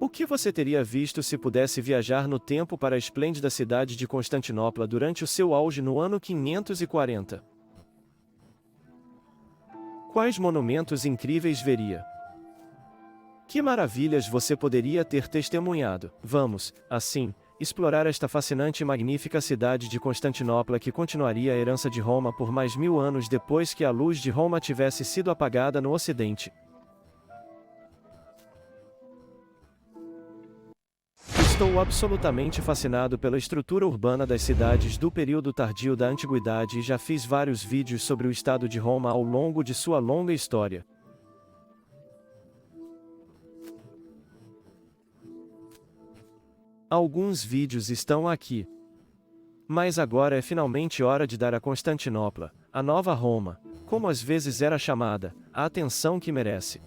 O que você teria visto se pudesse viajar no tempo para a esplêndida cidade de Constantinopla durante o seu auge no ano 540? Quais monumentos incríveis veria? Que maravilhas você poderia ter testemunhado? Vamos, assim, explorar esta fascinante e magnífica cidade de Constantinopla que continuaria a herança de Roma por mais 1000 anos depois que a luz de Roma tivesse sido apagada no Ocidente. Estou absolutamente fascinado pela estrutura urbana das cidades do período tardio da Antiguidade e já fiz vários vídeos sobre o estado de Roma ao longo de sua longa história. Alguns vídeos estão aqui. Mas agora é finalmente hora de dar a Constantinopla, a nova Roma, como às vezes era chamada, a atenção que merece.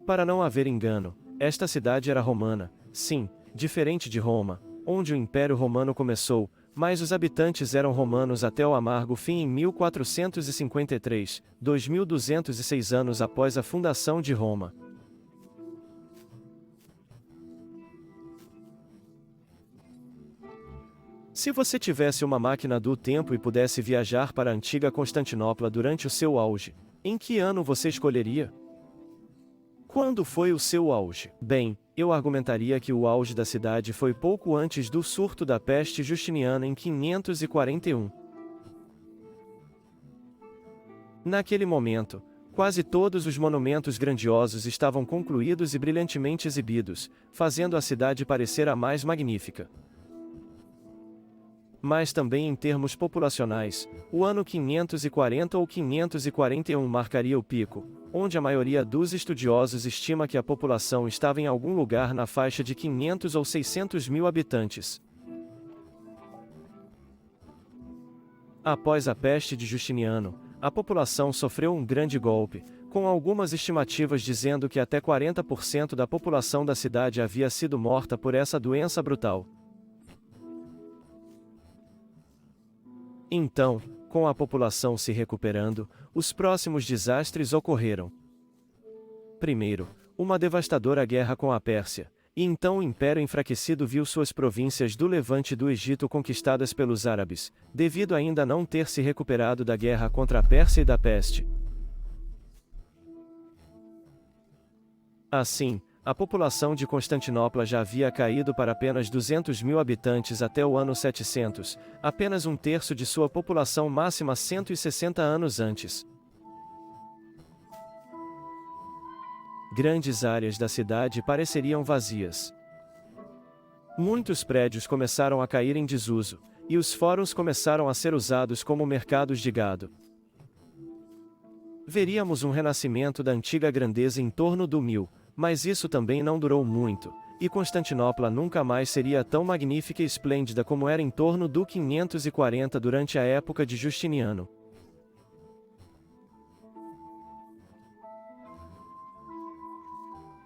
Para não haver engano, esta cidade era romana, sim, diferente de Roma, onde o Império Romano começou, mas os habitantes eram romanos até o amargo fim em 1453, 2206 anos após a fundação de Roma. Se você tivesse uma máquina do tempo e pudesse viajar para a antiga Constantinopla durante o seu auge, em que ano você escolheria? Quando foi o seu auge? Bem, eu argumentaria que o auge da cidade foi pouco antes do surto da peste justiniana em 541. Naquele momento, quase todos os monumentos grandiosos estavam concluídos e brilhantemente exibidos, fazendo a cidade parecer a mais magnífica. Mas também em termos populacionais, o ano 540 ou 541 marcaria o pico, onde a maioria dos estudiosos estima que a população estava em algum lugar na faixa de 500 ou 600 mil habitantes. Após a peste de Justiniano, a população sofreu um grande golpe, com algumas estimativas dizendo que até 40% da população da cidade havia sido morta por essa doença brutal. Então, com a população se recuperando, os próximos desastres ocorreram. Primeiro, uma devastadora guerra com a Pérsia, e então o Império enfraquecido viu suas províncias do Levante e do Egito conquistadas pelos árabes, devido ainda não ter se recuperado da guerra contra a Pérsia e da peste. Assim, a população de Constantinopla já havia caído para apenas 200 mil habitantes até o ano 700, apenas um terço de sua população máxima 160 anos antes. Grandes áreas da cidade pareceriam vazias. Muitos prédios começaram a cair em desuso, e os fóruns começaram a ser usados como mercados de gado. Veríamos um renascimento da antiga grandeza em torno do 1000. Mas isso também não durou muito, e Constantinopla nunca mais seria tão magnífica e esplêndida como era em torno do 540 durante a época de Justiniano.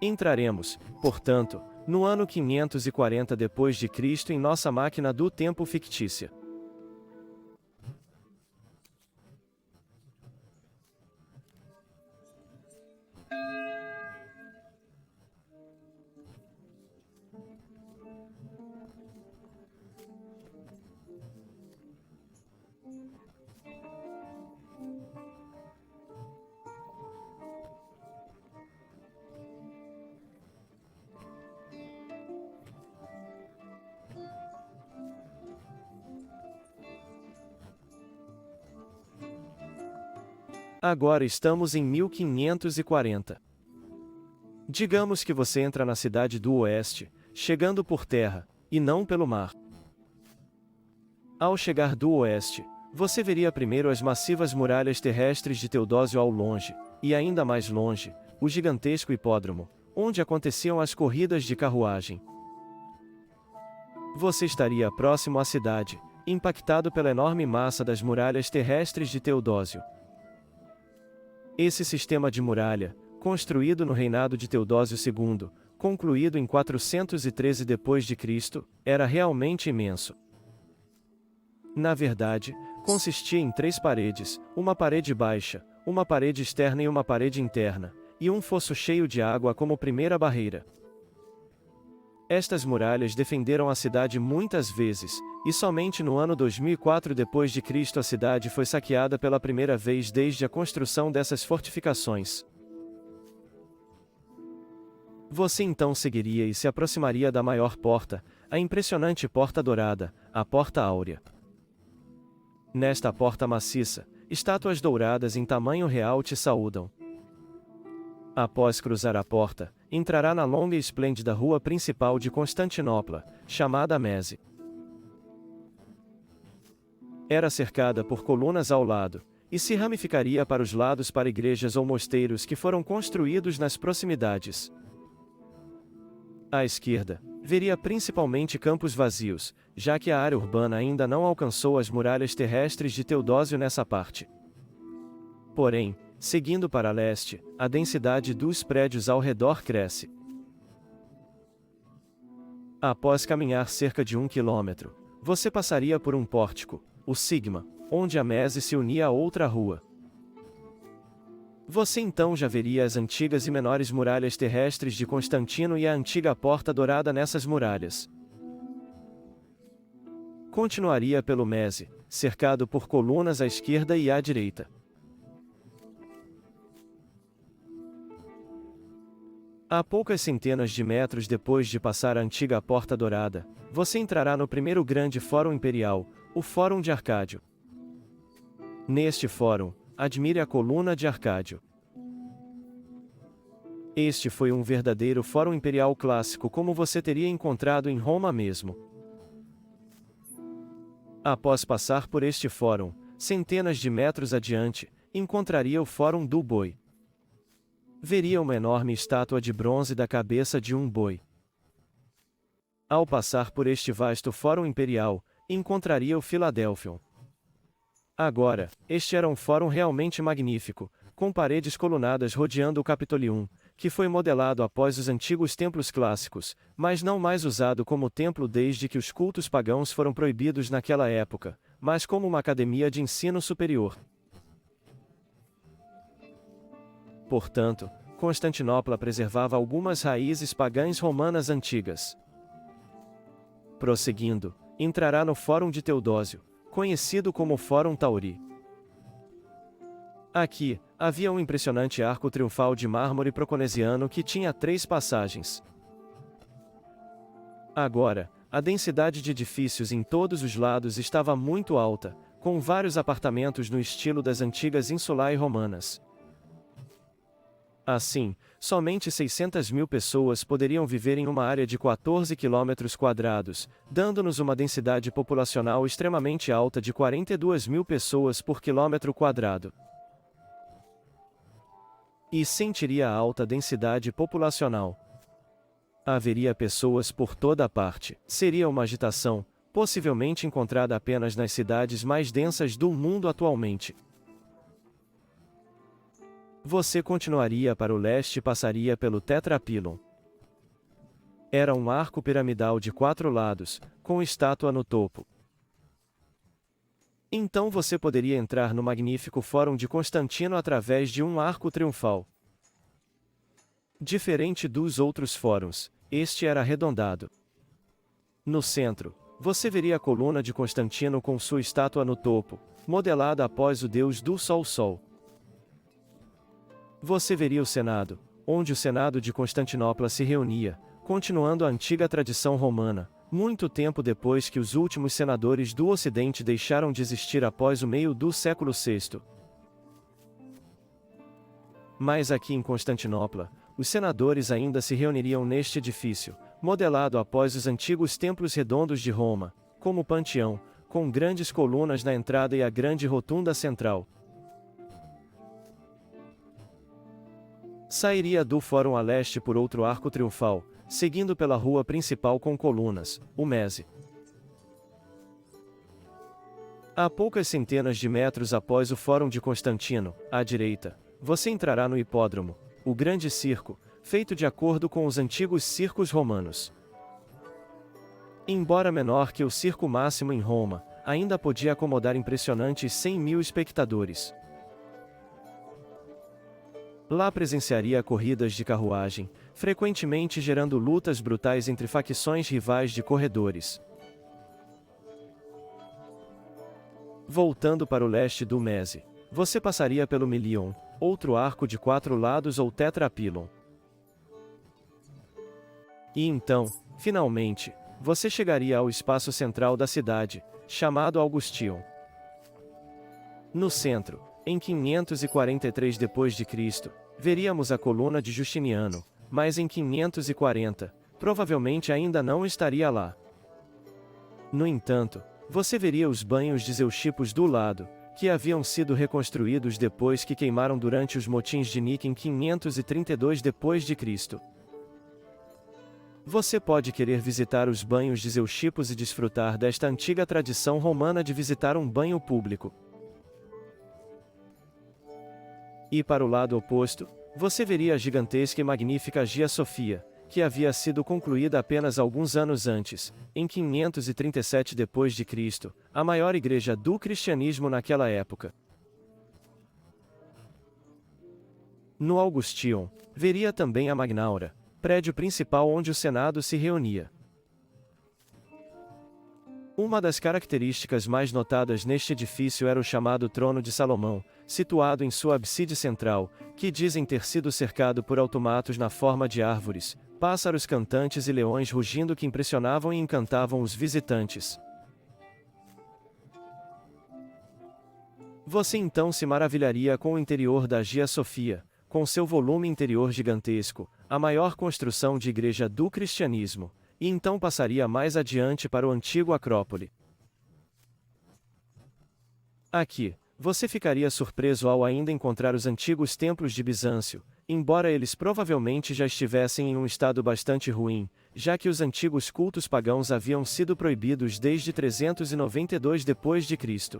Entraremos, portanto, no ano 540 d.C. em nossa máquina do tempo fictícia. Agora estamos em 1540. Digamos que você entra na cidade do Oeste, chegando por terra, e não pelo mar. Ao chegar do Oeste, você veria primeiro as massivas muralhas terrestres de Teodósio ao longe, e ainda mais longe, o gigantesco hipódromo, onde aconteciam as corridas de carruagem. Você estaria próximo à cidade, impactado pela enorme massa das muralhas terrestres de Teodósio. Esse sistema de muralha, construído no reinado de Teodósio II, concluído em 413 d.C., era realmente imenso. Na verdade, consistia em 3 paredes, uma parede baixa, uma parede externa e uma parede interna, e um fosso cheio de água como primeira barreira. Estas muralhas defenderam a cidade muitas vezes, e somente no ano 2004 d.C. a cidade foi saqueada pela primeira vez desde a construção dessas fortificações. Você então seguiria e se aproximaria da maior porta, a impressionante Porta Dourada, a Porta Áurea. Nesta porta maciça, estátuas douradas em tamanho real te saúdam. Após cruzar a porta, entrará na longa e esplêndida rua principal de Constantinopla, chamada Mese. Era cercada por colunas ao lado, e se ramificaria para os lados para igrejas ou mosteiros que foram construídos nas proximidades. À esquerda, veria principalmente campos vazios, já que a área urbana ainda não alcançou as muralhas terrestres de Teodósio nessa parte. Porém, seguindo para leste, a densidade dos prédios ao redor cresce. Após caminhar cerca de 1 quilômetro, você passaria por um pórtico, o Sigma, onde a Mese se unia a outra rua. Você então já veria as antigas e menores muralhas terrestres de Constantino e a antiga Porta Dourada nessas muralhas. Continuaria pelo Mese, cercado por colunas à esquerda e à direita. A poucas centenas de metros depois de passar a antiga Porta Dourada, você entrará no primeiro grande fórum imperial, o Fórum de Arcádio. Neste fórum, admire a coluna de Arcádio. Este foi um verdadeiro fórum imperial clássico como você teria encontrado em Roma mesmo. Após passar por este fórum, centenas de metros adiante, encontraria o Fórum do Boi. Veria uma enorme estátua de bronze da cabeça de um boi. Ao passar por este vasto fórum imperial, encontraria o Philadelphion. Agora, este era um fórum realmente magnífico, com paredes colunadas rodeando o Capitolium, que foi modelado após os antigos templos clássicos, mas não mais usado como templo desde que os cultos pagãos foram proibidos naquela época, mas como uma academia de ensino superior. Portanto, Constantinopla preservava algumas raízes pagãs romanas antigas. Prosseguindo, entrará no Fórum de Teodósio, conhecido como Fórum Tauri. Aqui, havia um impressionante arco triunfal de mármore proconesiano que tinha 3 passagens. Agora, a densidade de edifícios em todos os lados estava muito alta, com vários apartamentos no estilo das antigas insulae romanas. Assim, somente 600.000 pessoas poderiam viver em uma área de 14 km², dando-nos uma densidade populacional extremamente alta de 42.000 pessoas por quilômetro quadrado. E sentiria a alta densidade populacional. Haveria pessoas por toda parte. Seria uma agitação, possivelmente encontrada apenas nas cidades mais densas do mundo atualmente. Você continuaria para o leste e passaria pelo Tetrapilon. Era um arco piramidal de 4 lados, com estátua no topo. Então você poderia entrar no magnífico Fórum de Constantino através de um arco triunfal. Diferente dos outros fóruns, este era arredondado. No centro, você veria a coluna de Constantino com sua estátua no topo, modelada após o deus do Sol. Você veria o Senado, onde o Senado de Constantinopla se reunia, continuando a antiga tradição romana, muito tempo depois que os últimos senadores do Ocidente deixaram de existir após o meio do século VI. Mas aqui em Constantinopla, os senadores ainda se reuniriam neste edifício, modelado após os antigos templos redondos de Roma, como o Panteão, com grandes colunas na entrada e a grande rotunda central. Sairia do Fórum a leste por outro arco triunfal, seguindo pela rua principal com colunas, o Mese. A poucas centenas de metros após o Fórum de Constantino, à direita, você entrará no hipódromo, o grande circo, feito de acordo com os antigos circos romanos. Embora menor que o circo máximo em Roma, ainda podia acomodar impressionantes 100.000 espectadores. Lá presenciaria corridas de carruagem, frequentemente gerando lutas brutais entre facções rivais de corredores. Voltando para o leste do Mese, você passaria pelo Milion, outro arco de 4 lados ou tetrapilon. E então, finalmente, você chegaria ao espaço central da cidade, chamado Augustion. No centro, em 543 d.C., veríamos a coluna de Justiniano, mas em 540, provavelmente ainda não estaria lá. No entanto, você veria os banhos de Zeuxippos do lado, que haviam sido reconstruídos depois que queimaram durante os motins de Nika em 532 d.C. Você pode querer visitar os banhos de Zeuxippos e desfrutar desta antiga tradição romana de visitar um banho público. E para o lado oposto, você veria a gigantesca e magnífica Hagia Sophia, que havia sido concluída apenas alguns anos antes, em 537 d.C., a maior igreja do cristianismo naquela época. No Augustion, veria também a Magnaura, prédio principal onde o Senado se reunia. Uma das características mais notadas neste edifício era o chamado Trono de Salomão, situado em sua abside central, que dizem ter sido cercado por automatos na forma de árvores, pássaros cantantes e leões rugindo que impressionavam e encantavam os visitantes. Você então se maravilharia com o interior da Hagia Sophia, com seu volume interior gigantesco, a maior construção de igreja do cristianismo, e então passaria mais adiante para o antigo Acrópole. Aqui, você ficaria surpreso ao ainda encontrar os antigos templos de Bizâncio, embora eles provavelmente já estivessem em um estado bastante ruim, já que os antigos cultos pagãos haviam sido proibidos desde 392 d.C.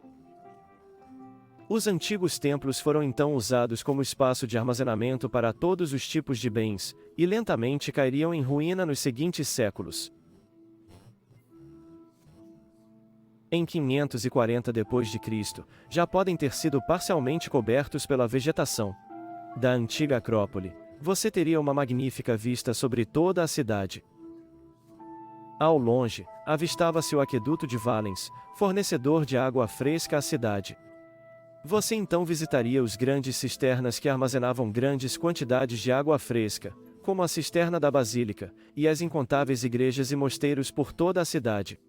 Os antigos templos foram então usados como espaço de armazenamento para todos os tipos de bens, e lentamente cairiam em ruína nos seguintes séculos. Em 540 d.C., já podem ter sido parcialmente cobertos pela vegetação da antiga Acrópole. Você teria uma magnífica vista sobre toda a cidade. Ao longe, avistava-se o aqueduto de Valens, fornecedor de água fresca à cidade. Você então visitaria os grandes cisternas que armazenavam grandes quantidades de água fresca, como a cisterna da Basílica, e as incontáveis igrejas e mosteiros por toda a cidade.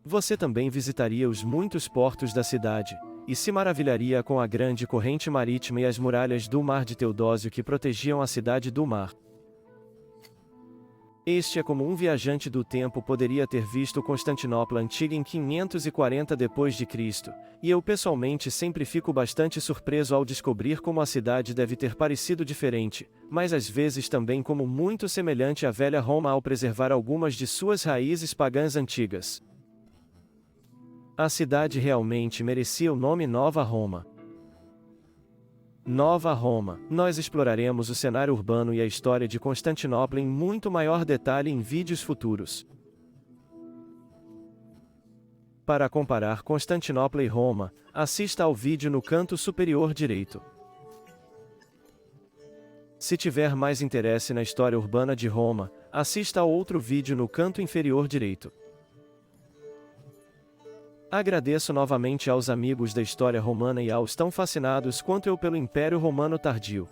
Você também visitaria os muitos portos da cidade, e se maravilharia com a grande corrente marítima e as muralhas do Mar de Teodósio que protegiam a cidade do mar. Este é como um viajante do tempo poderia ter visto Constantinopla antiga em 540 d.C., e eu pessoalmente sempre fico bastante surpreso ao descobrir como a cidade deve ter parecido diferente, mas às vezes também como muito semelhante à velha Roma ao preservar algumas de suas raízes pagãs antigas. A cidade realmente merecia o nome Nova Roma. Nova Roma. Nós exploraremos o cenário urbano e a história de Constantinopla em muito maior detalhe em vídeos futuros. Para comparar Constantinopla e Roma, assista ao vídeo no canto superior direito. Se tiver mais interesse na história urbana de Roma, assista a outro vídeo no canto inferior direito. Agradeço novamente aos amigos da história romana e aos tão fascinados quanto eu pelo Império Romano Tardio.